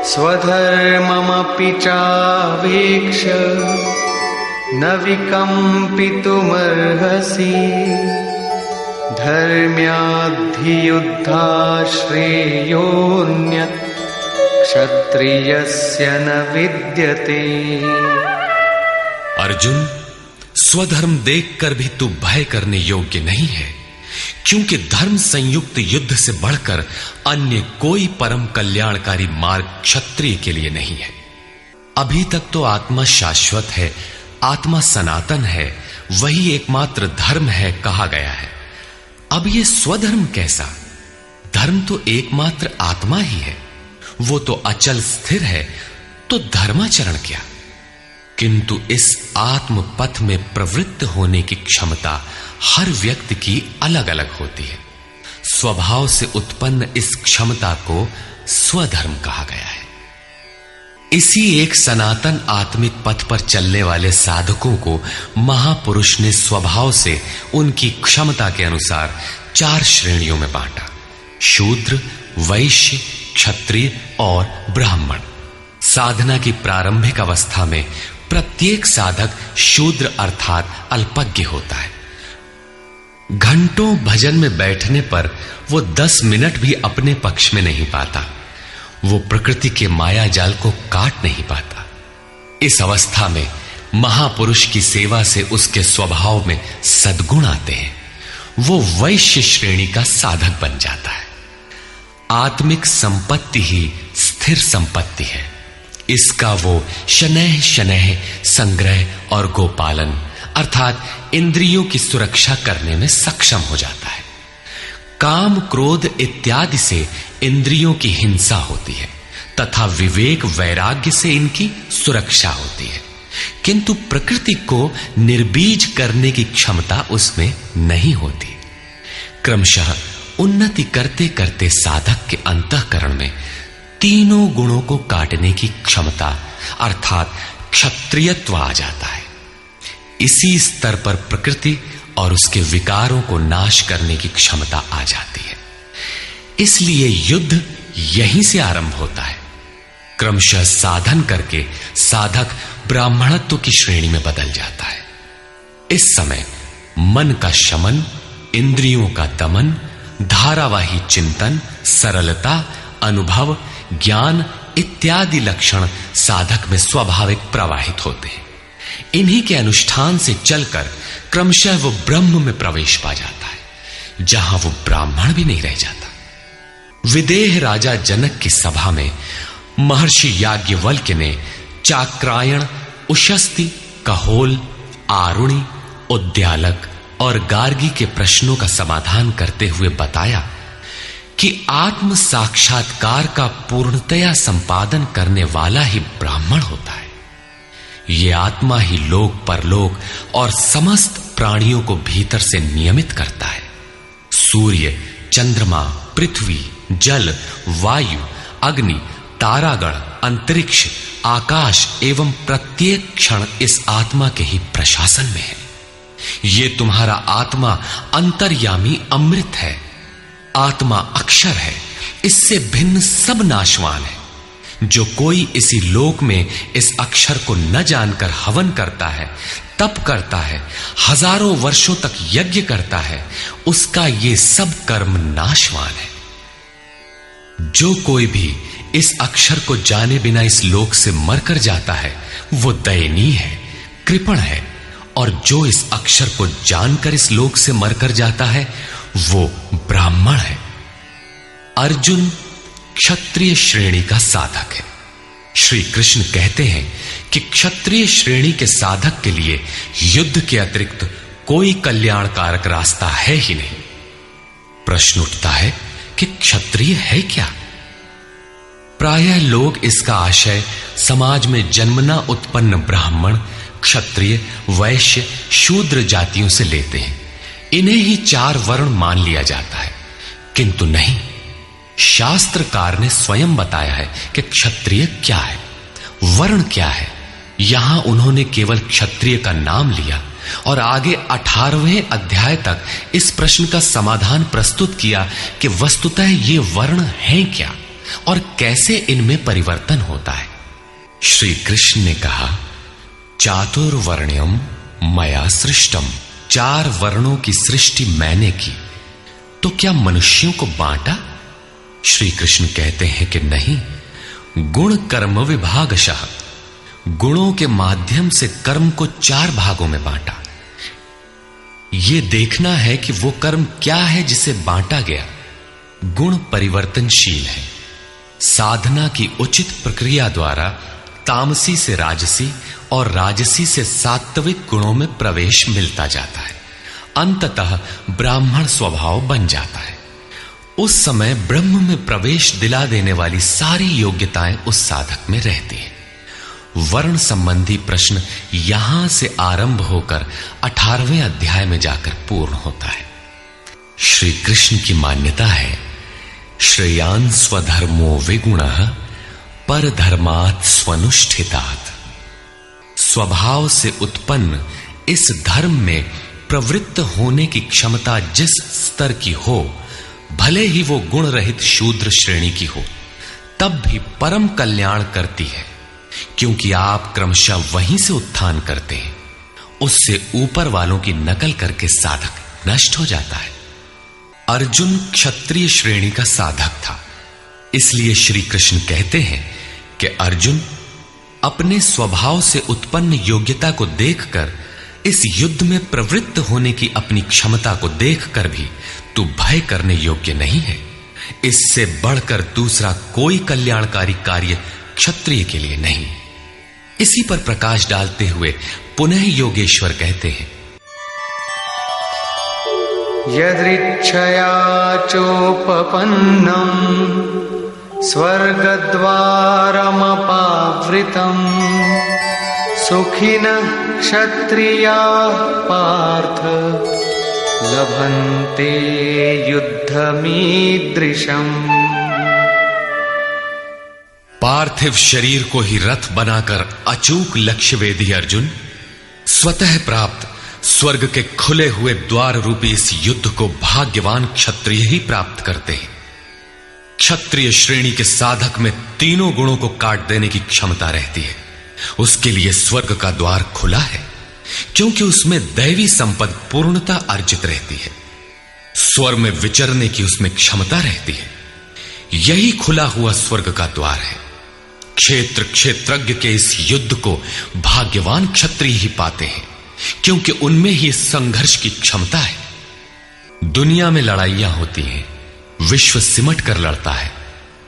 स्वधर्ममपि चावेक्ष्य न विकम्पितुमर्हसि धर्म्याद्धियुद्धा श्रेयोऽन्यत् क्षत्रियस्य न विद्यते। अर्जुन, स्वधर्म देखकर भी तू भय करने योग्य नहीं है, क्योंकि धर्म संयुक्त युद्ध से बढ़कर अन्य कोई परम कल्याणकारी मार्ग क्षत्रिय के लिए नहीं है। अभी तक तो आत्मा शाश्वत है, आत्मा सनातन है, वही एकमात्र धर्म है कहा गया है। अब ये स्वधर्म कैसा? धर्म तो एकमात्र आत्मा ही है, वो तो अचल स्थिर है, तो धर्माचरण क्या? किंतु इस आत्म पथ में प्रवृत्त होने की क्षमता हर व्यक्ति की अलग अलग होती है। स्वभाव से उत्पन्न इस क्षमता को स्वधर्म कहा गया है। इसी एक सनातन आत्मिक पथ पर चलने वाले साधकों को महापुरुष ने स्वभाव से उनकी क्षमता के अनुसार 4 श्रेणियों में बांटा: शूद्र, वैश्य, क्षत्रिय और ब्राह्मण। साधना की प्रारंभिक अवस्था में प्रत्येक साधक शूद्र अर्थात अल्पज्ञ होता है। घंटों भजन में बैठने पर वो 10 मिनट भी अपने पक्ष में नहीं पाता, वो प्रकृति के माया जाल को काट नहीं पाता। इस अवस्था में महापुरुष की सेवा से उसके स्वभाव में सद्गुण आते हैं, वो वैश्य श्रेणी का साधक बन जाता है। आत्मिक संपत्ति ही स्थिर संपत्ति है, इसका वो शनैः शनैः संग्रह और गोपालन अर्थात इंद्रियों की सुरक्षा करने में सक्षम हो जाता है। काम, क्रोध इत्यादि से इंद्रियों की हिंसा होती है तथा विवेक, वैराग्य से इनकी सुरक्षा होती है, किंतु प्रकृति को निर्बीज करने की क्षमता उसमें नहीं होती। क्रमशः उन्नति करते करते साधक के अंतःकरण में तीनों गुणों को काटने की क्षमता अर्थात क्षत्रियत्व आ जाता है। इसी स्तर पर प्रकृति और उसके विकारों को नाश करने की क्षमता आ जाती है। इसलिए युद्ध यहीं से आरंभ होता है। क्रमशः साधन करके साधक ब्राह्मणत्व की श्रेणी में बदल जाता है। इस समय मन का शमन, इंद्रियों का दमन, धारावाही चिंतन, सरलता, अनुभव, ज्ञान इत्यादि लक्षण साधक में स्वाभाविक प्रवाहित होते हैं। इन्हीं के अनुष्ठान से चलकर क्रमशः वो ब्रह्म में प्रवेश पा जाता है, जहां वो ब्राह्मण भी नहीं रह जाता। विदेह राजा जनक की सभा में महर्षि याज्ञवल्क्य ने चाक्रायण, उशस्ति, कहोल, आरुणि, उद्यालक और गार्गी के प्रश्नों का समाधान करते हुए बताया कि आत्म साक्षात्कार का पूर्णतया संपादन करने वाला ही ब्राह्मण होता है। ये आत्मा ही लोक, परलोक और समस्त प्राणियों को भीतर से नियमित करता है। सूर्य, चंद्रमा, पृथ्वी, जल, वायु, अग्नि, तारागण, अंतरिक्ष, आकाश एवं प्रत्येक क्षण इस आत्मा के ही प्रशासन में है। ये तुम्हारा आत्मा अंतर्यामी अमृत है। आत्मा अक्षर है, इससे भिन्न सब नाशवान है। जो कोई इसी लोक में इस अक्षर को न जानकर हवन करता है, तप करता है, हजारों वर्षों तक यज्ञ करता है, उसका ये सब कर्म नाशवान है। जो कोई भी इस अक्षर को जाने बिना इस लोक से मरकर जाता है, वो दयनीय है, कृपण है, और जो इस अक्षर को जानकर इस लोक से मरकर जाता है, वो ब्राह्मण है। अर्जुन क्षत्रिय श्रेणी का साधक है। श्री कृष्ण कहते हैं कि क्षत्रिय श्रेणी के साधक के लिए युद्ध के अतिरिक्त कोई कल्याणकारक रास्ता है ही नहीं। प्रश्न उठता है कि क्षत्रिय है क्या? प्रायः लोग इसका आशय समाज में जन्मना उत्पन्न ब्राह्मण, क्षत्रिय, वैश्य, शूद्र जातियों से लेते हैं। इन्हें ही 4 वर्ण मान लिया जाता है, किंतु नहीं। शास्त्रकार ने स्वयं बताया है कि क्षत्रिय क्या है, वर्ण क्या है। यहां उन्होंने केवल क्षत्रिय का नाम लिया और आगे 18वें अध्याय तक इस प्रश्न का समाधान प्रस्तुत किया कि वस्तुतः ये वर्ण हैं क्या, और कैसे इनमें परिवर्तन होता है। श्री कृष्ण ने कहा, चातुर्वर्ण्यम मया सृष्टम, 4 वर्णों की सृष्टि मैंने की, तो क्या मनुष्यों को बांटा? श्री कृष्ण कहते हैं कि नहीं, गुण कर्म विभागशः, गुणों के माध्यम से कर्म को 4 भागों में बांटा। यह देखना है कि वो कर्म क्या है जिसे बांटा गया। गुण परिवर्तनशील है। साधना की उचित प्रक्रिया द्वारा तामसी से राजसी और राजसी से सात्विक गुणों में प्रवेश मिलता जाता है। अंततः ब्राह्मण स्वभाव बन जाता है। उस समय ब्रह्म में प्रवेश दिला देने वाली सारी योग्यताएं उस साधक में रहती हैं। वर्ण संबंधी प्रश्न यहां से आरंभ होकर 18वें अध्याय में जाकर पूर्ण होता है। श्री कृष्ण की मान्यता है, श्रेयान् स्वधर्मो विगुणः परधर्मात् स्वनुष्ठितात्। स्वभाव से उत्पन्न इस धर्म में प्रवृत्त होने की क्षमता जिस स्तर की हो, भले ही वो गुण रहित शूद्र श्रेणी की हो, तब भी परम कल्याण करती है, क्योंकि आप क्रमशः वहीं से उत्थान करते हैं। उससे ऊपर वालों की नकल करके साधक नष्ट हो जाता है। अर्जुन क्षत्रिय श्रेणी का साधक था, इसलिए श्री कृष्ण कहते हैं कि अर्जुन, अपने स्वभाव से उत्पन्न योग्यता को देखकर, इस युद्ध में प्रवृत्त होने की अपनी क्षमता को देखकर भी तू भय करने योग्य नहीं है। इससे बढ़कर दूसरा कोई कल्याणकारी कार्य क्षत्रिय के लिए नहीं। इसी पर प्रकाश डालते हुए पुनः योगेश्वर कहते हैं, यदृच्छया चोपपन्नम स्वर्गद्वारमपावृतम सुखिनः क्षत्रियाः पार्थ लभन्ते युद्धमीदृशम्। पार्थिव शरीर को ही रथ बनाकर अचूक लक्ष्यवेदी अर्जुन, स्वतः प्राप्त स्वर्ग के खुले हुए द्वार रूपी इस युद्ध को भाग्यवान क्षत्रिय ही प्राप्त करते हैं। क्षत्रिय श्रेणी के साधक में तीनों गुणों को काट देने की क्षमता रहती है। उसके लिए स्वर्ग का द्वार खुला है, क्योंकि उसमें दैवी संपद पूर्णता अर्जित रहती है। स्वर्ग में विचरने की उसमें क्षमता रहती है। यही खुला हुआ स्वर्ग का द्वार है। क्षेत्र क्षेत्रज्ञ के इस युद्ध को भाग्यवान क्षत्रिय ही पाते हैं, क्योंकि उनमें ही संघर्ष की क्षमता है। दुनिया में लड़ाइयां होती हैं, विश्व सिमट कर लड़ता है,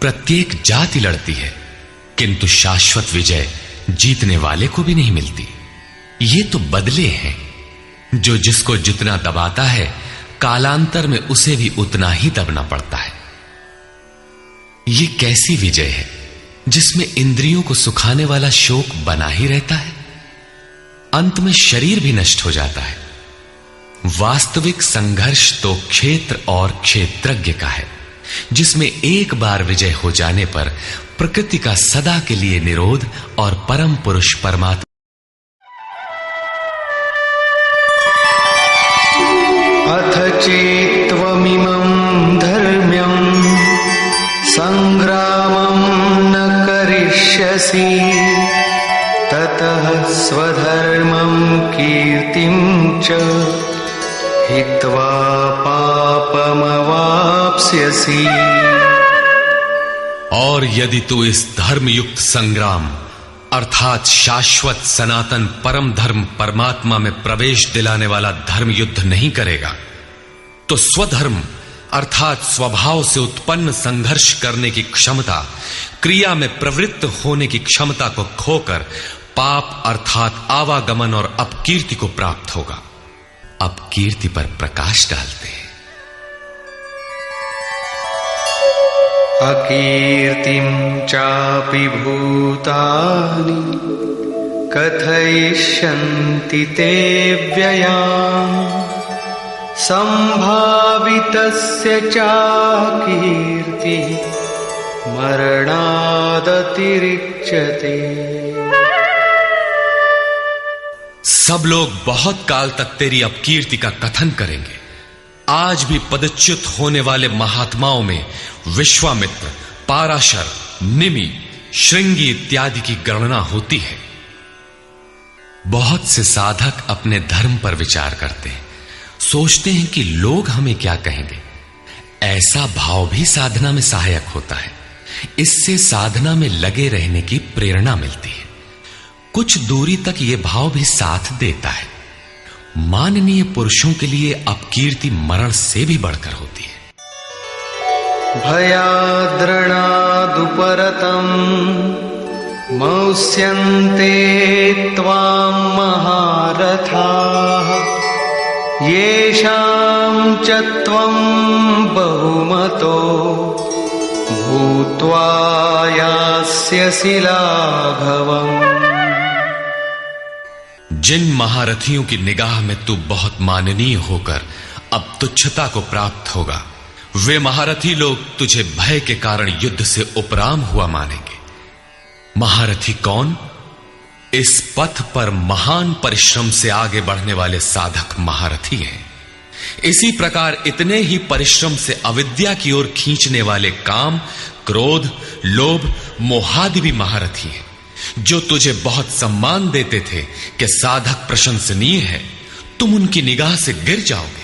प्रत्येक जाति लड़ती है, किंतु शाश्वत विजय जीतने वाले को भी नहीं मिलती। ये तो बदले हैं। जो जिसको जितना दबाता है, कालांतर में उसे भी उतना ही दबना पड़ता है। ये कैसी विजय है जिसमें इंद्रियों को सुखाने वाला शोक बना ही रहता है, अंत में शरीर भी नष्ट हो जाता है। वास्तविक संघर्ष तो क्षेत्र और क्षेत्रज्ञ का है, जिसमें एक बार विजय हो जाने पर प्रकृति का सदा के लिए निरोध और परम पुरुष परमात्मा अथ चेत्त्वमिमं धर्म्यं संग्रामं न करिष्यसि ततः स्वधर्मं कीर्तिं च हित्वा पापमवाप्स्यसि। और यदि तू इस धर्मयुक्त संग्राम अर्थात शाश्वत सनातन परम धर्म परमात्मा में प्रवेश दिलाने वाला धर्म युद्ध नहीं करेगा, तो स्वधर्म अर्थात स्वभाव से उत्पन्न संघर्ष करने की क्षमता, क्रिया में प्रवृत्त होने की क्षमता को खोकर पाप अर्थात आवागमन और अपकीर्ति को प्राप्त होगा। अपकीर्ति पर प्रकाश डालते हैं। अकीर्तिं चापि भूतानि कथयिष्यन्ति ते व्ययाम् संभावितस्य चाकीर्तिः मरणादतिरिच्यते। सब लोग बहुत काल तक तेरी अपकीर्ति का कथन करेंगे। आज भी पदच्युत होने वाले महात्माओं में विश्वामित्र, पाराशर, निमि, श्रृंगी इत्यादि की गणना होती है। बहुत से साधक अपने धर्म पर विचार करते हैं, सोचते हैं कि लोग हमें क्या कहेंगे। ऐसा भाव भी साधना में सहायक होता है। इससे साधना में लगे रहने की प्रेरणा मिलती है। कुछ दूरी तक यह भाव भी साथ देता है। माननीय पुरुषों के लिए अपकीर्ति मरण से भी बढ़कर होती है। भयाद्रणादुपरतम् मौस्यन्ते त्वां महारथाः येषां च त्वं बहुमतो भूत्वा यास्यसि लाघवम्। जिन महारथियों की निगाह में तू बहुत माननीय होकर अब तुच्छता को प्राप्त होगा, वे महारथी लोग तुझे भय के कारण युद्ध से उपराम हुआ मानेंगे। महारथी कौन? इस पथ पर महान परिश्रम से आगे बढ़ने वाले साधक महारथी हैं। इसी प्रकार इतने ही परिश्रम से अविद्या की ओर खींचने वाले काम, क्रोध, लोभ, मोहादि भी महारथी हैं। जो तुझे बहुत सम्मान देते थे कि साधक प्रशंसनीय है, तुम उनकी निगाह से गिर जाओगे।